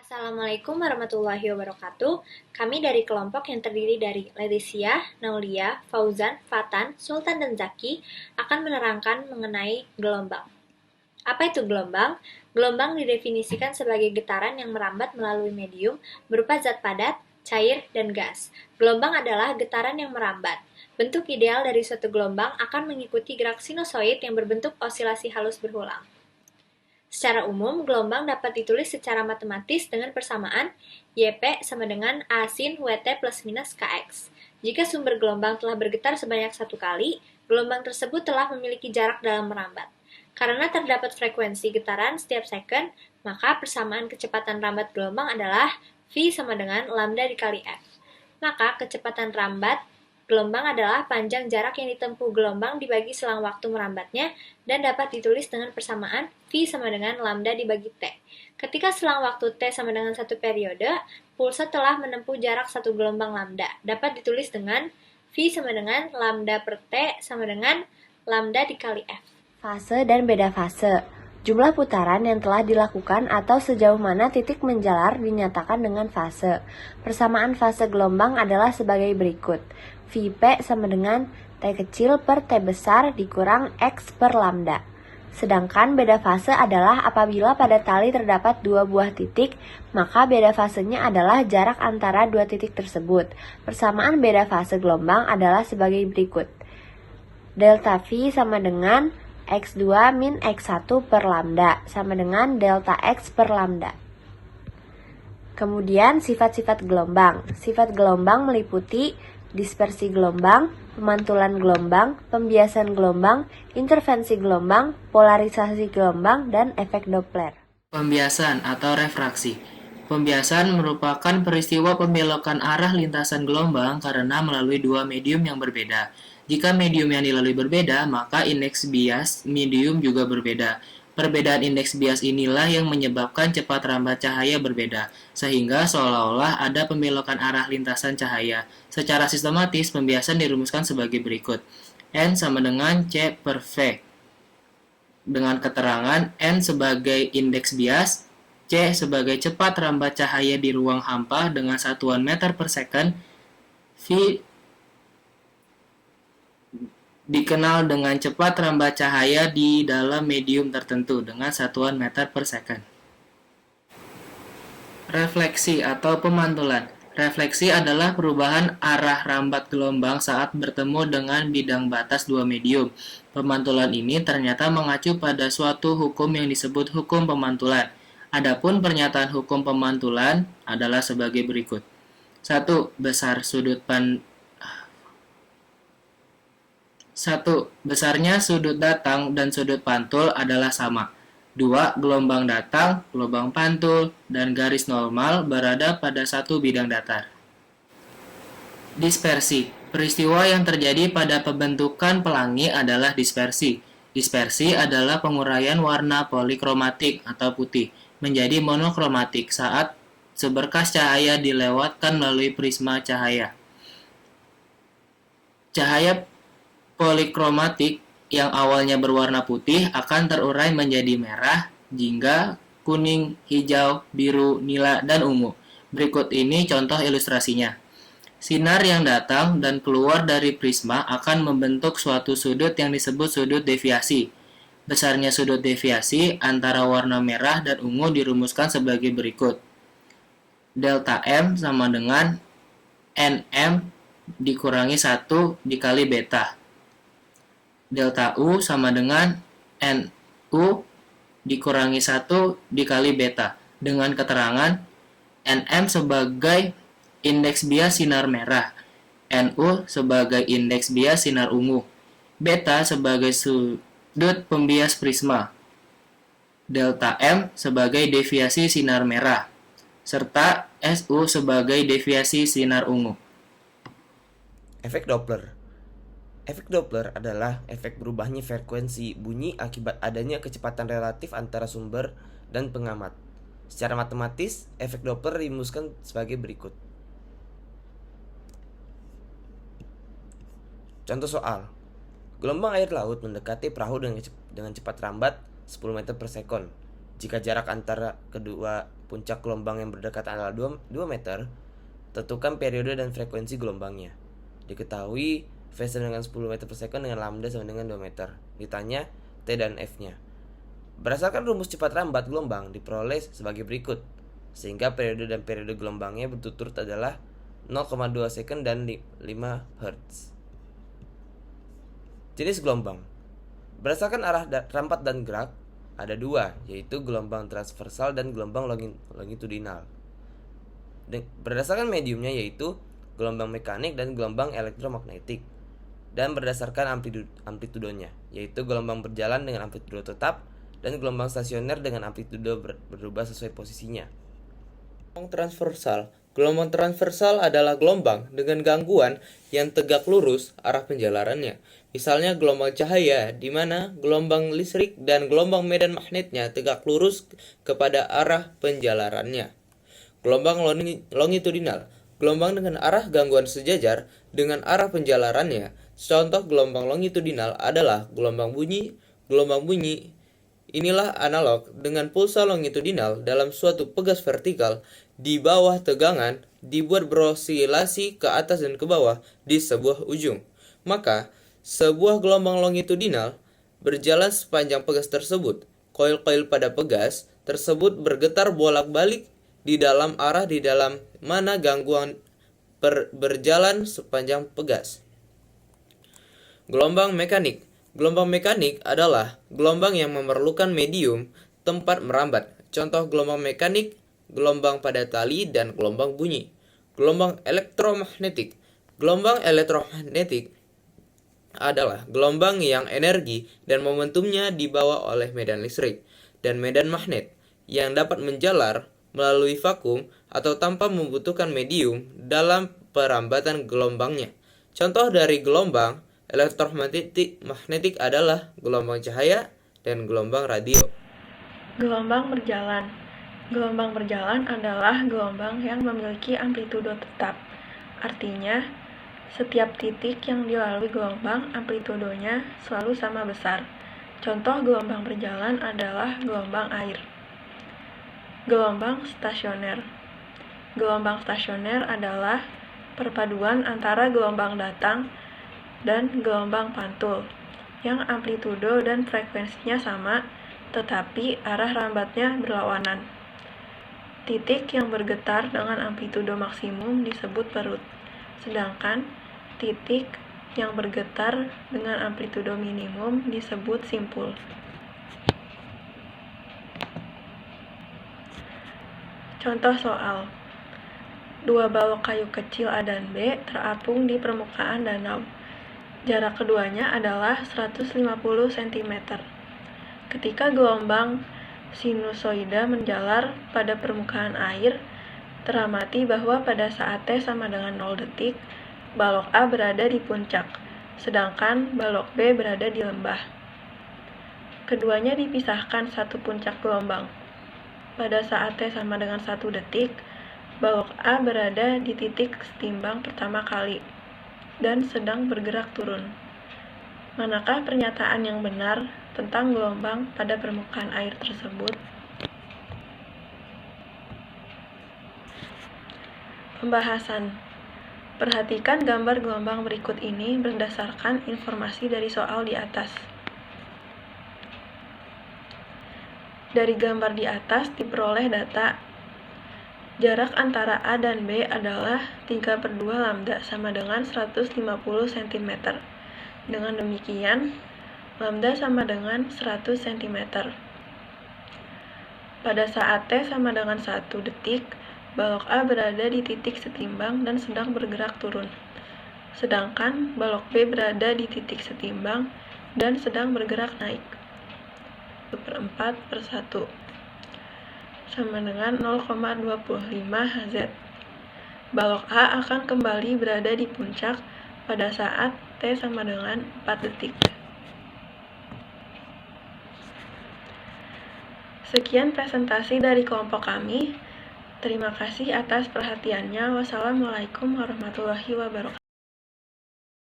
Assalamualaikum warahmatullahi wabarakatuh. Kami dari kelompok yang terdiri dari Leticia, Naulia, Fauzan, Fatan, Sultan, dan Zaki akan menerangkan mengenai gelombang. Apa itu gelombang? Gelombang didefinisikan sebagai getaran yang merambat melalui medium berupa zat padat, cair, dan gas. Gelombang adalah getaran yang merambat. Bentuk ideal dari suatu gelombang akan mengikuti gerak sinusoid yang berbentuk osilasi halus berulang. Secara umum, gelombang dapat ditulis secara matematis dengan persamaan YP sama dengan A sin WT plus minus KX. Jika sumber gelombang telah bergetar sebanyak satu kali, gelombang tersebut telah memiliki jarak dalam merambat. Karena terdapat frekuensi getaran setiap second, maka persamaan kecepatan rambat gelombang adalah V sama dengan lambda dikali F. Maka kecepatan rambat gelombang adalah panjang jarak yang ditempuh gelombang dibagi selang waktu merambatnya dan dapat ditulis dengan persamaan V sama dengan lambda dibagi T. Ketika selang waktu T sama dengan satu periode, pulsa telah menempuh jarak satu gelombang lambda. Dapat ditulis dengan V sama dengan lambda per T sama dengan lambda dikali F. Fase dan beda fase. Jumlah putaran yang telah dilakukan atau sejauh mana titik menjalar dinyatakan dengan fase. Persamaan fase gelombang adalah sebagai berikut. Vp sama dengan T kecil per T besar dikurang X per lambda. Sedangkan beda fase adalah apabila pada tali terdapat dua buah titik, maka beda fasenya adalah jarak antara dua titik tersebut. Persamaan beda fase gelombang adalah sebagai berikut. Delta V sama dengan X2 min X1 per lambda sama dengan delta X per lambda. Kemudian sifat-sifat gelombang. Sifat gelombang meliputi dispersi gelombang, pemantulan gelombang, pembiasan gelombang, intervensi gelombang, polarisasi gelombang, dan efek Doppler. Pembiasan atau refraksi. Pembiasan merupakan peristiwa pembelokan arah lintasan gelombang karena melalui dua medium yang berbeda. Jika medium yang dilalui berbeda, maka indeks bias medium juga berbeda. Perbedaan indeks bias inilah yang menyebabkan cepat rambat cahaya berbeda, sehingga seolah-olah ada pembelokan arah lintasan cahaya. Secara sistematis, pembiasan dirumuskan sebagai berikut. N sama dengan C per V, dengan keterangan N sebagai indeks bias, C sebagai cepat rambat cahaya di ruang hampa dengan satuan meter per second, V dikenal dengan cepat rambat cahaya di dalam medium tertentu dengan satuan meter per second. Refleksi atau pemantulan. Refleksi adalah perubahan arah rambat gelombang saat bertemu dengan bidang batas dua medium. Pemantulan ini ternyata mengacu pada suatu hukum yang disebut hukum pemantulan. Adapun pernyataan hukum pemantulan adalah sebagai berikut. 1. Besarnya sudut datang dan sudut pantul adalah sama. 2. Gelombang datang, gelombang pantul, dan garis normal berada pada satu bidang datar. Dispersi. Peristiwa yang terjadi pada pembentukan pelangi adalah dispersi. Dispersi adalah penguraian warna polikromatik atau putih menjadi monokromatik saat seberkas cahaya dilewatkan melalui prisma cahaya. Cahaya polikromatik yang awalnya berwarna putih akan terurai menjadi merah, jingga, kuning, hijau, biru, nila, dan ungu. Berikut ini contoh ilustrasinya. Sinar yang datang dan keluar dari prisma akan membentuk suatu sudut yang disebut sudut deviasi. Besarnya sudut deviasi antara warna merah dan ungu dirumuskan sebagai berikut. Delta M sama dengan NM dikurangi 1 dikali beta. Delta U sama dengan NU dikurangi 1 dikali beta dengan keterangan NM sebagai indeks bias sinar merah, NU sebagai indeks bias sinar ungu, beta sebagai sudut pembias prisma, delta M sebagai deviasi sinar merah, serta SU sebagai deviasi sinar ungu. Efek Doppler. Efek Doppler adalah efek berubahnya frekuensi bunyi akibat adanya kecepatan relatif antara sumber dan pengamat. Secara matematis, efek Doppler dirumuskan sebagai berikut. Contoh soal. Gelombang air laut mendekati perahu dengan cepat rambat 10 meter per sekon. Jika jarak antara kedua puncak gelombang yang berdekatan adalah 2 meter, tentukan periode dan frekuensi gelombangnya. Diketahui V sama dengan 10 meter per second dengan lambda sama dengan 2 meter. Ditanya T dan F-nya. Berdasarkan rumus cepat rambat gelombang diperoleh sebagai berikut, sehingga periode dan periode gelombangnya berturut-turut adalah 0,2 second dan 5 Hz. Jenis gelombang. Berdasarkan arah rambat dan gerak, ada dua, yaitu gelombang transversal dan gelombang longitudinal. Berdasarkan mediumnya, yaitu gelombang mekanik dan gelombang elektromagnetik. Dan berdasarkan amplitudonya, yaitu gelombang berjalan dengan amplitudo tetap dan gelombang stasioner dengan amplitudo berubah sesuai posisinya. Gelombang transversal adalah gelombang dengan gangguan yang tegak lurus arah penjalarannya. Misalnya gelombang cahaya, di mana gelombang listrik dan gelombang medan magnetnya tegak lurus kepada arah penjalarannya. Gelombang longitudinal, gelombang dengan arah gangguan sejajar dengan arah penjalarannya. Contoh gelombang longitudinal adalah gelombang bunyi. Gelombang bunyi inilah analog dengan pulsa longitudinal dalam suatu pegas vertikal di bawah tegangan dibuat berosilasi ke atas dan ke bawah di sebuah ujung. Maka, sebuah gelombang longitudinal berjalan sepanjang pegas tersebut. Koil-koil pada pegas tersebut bergetar bolak-balik di dalam arah di dalam mana gangguan berjalan sepanjang pegas. Gelombang mekanik. Gelombang mekanik adalah gelombang yang memerlukan medium tempat merambat. Contoh gelombang mekanik, gelombang pada tali, dan gelombang bunyi. Gelombang elektromagnetik. Gelombang elektromagnetik adalah gelombang yang energi dan momentumnya dibawa oleh medan listrik dan medan magnet yang dapat menjalar melalui vakum atau tanpa membutuhkan medium dalam perambatan gelombangnya. Contoh dari gelombang elektromagnetik adalah gelombang cahaya dan gelombang radio. Gelombang berjalan. Gelombang berjalan adalah gelombang yang memiliki amplitudo tetap. Artinya, setiap titik yang dilalui gelombang amplitudonya selalu sama besar. Contoh gelombang berjalan adalah gelombang air. Gelombang stasioner. Gelombang stasioner adalah perpaduan antara gelombang datang dan gelombang pantul yang amplitudo dan frekuensinya sama, tetapi arah rambatnya berlawanan. Titik yang bergetar dengan amplitudo maksimum disebut perut, sedangkan titik yang bergetar dengan amplitudo minimum disebut simpul. Contoh soal. Dua balok kayu kecil A dan B terapung di permukaan danau. Jarak keduanya adalah 150 cm. Ketika gelombang sinusoida menjalar pada permukaan air, teramati bahwa pada saat T sama dengan 0 detik, balok A berada di puncak, sedangkan balok B berada di lembah. Keduanya dipisahkan satu puncak gelombang. Pada saat T sama dengan 1 detik, balok A berada di titik setimbang pertama kali dan sedang bergerak turun. Manakah pernyataan yang benar tentang gelombang pada permukaan air tersebut? Pembahasan. Perhatikan gambar gelombang berikut ini berdasarkan informasi dari soal di atas. Dari gambar di atas diperoleh data jarak antara A dan B adalah 3/2 lambda sama dengan 150 cm. Dengan demikian, lambda sama dengan 100 cm. Pada saat T sama dengan 1 detik, balok A berada di titik setimbang dan sedang bergerak turun. Sedangkan balok B berada di titik setimbang dan sedang bergerak naik. 1/4/1 sama dengan 0,25 Hz. Balok A akan kembali berada di puncak pada saat T sama dengan 4 detik. Sekian presentasi dari kelompok kami. Terima kasih atas perhatiannya. Wassalamualaikum warahmatullahi wabarakatuh.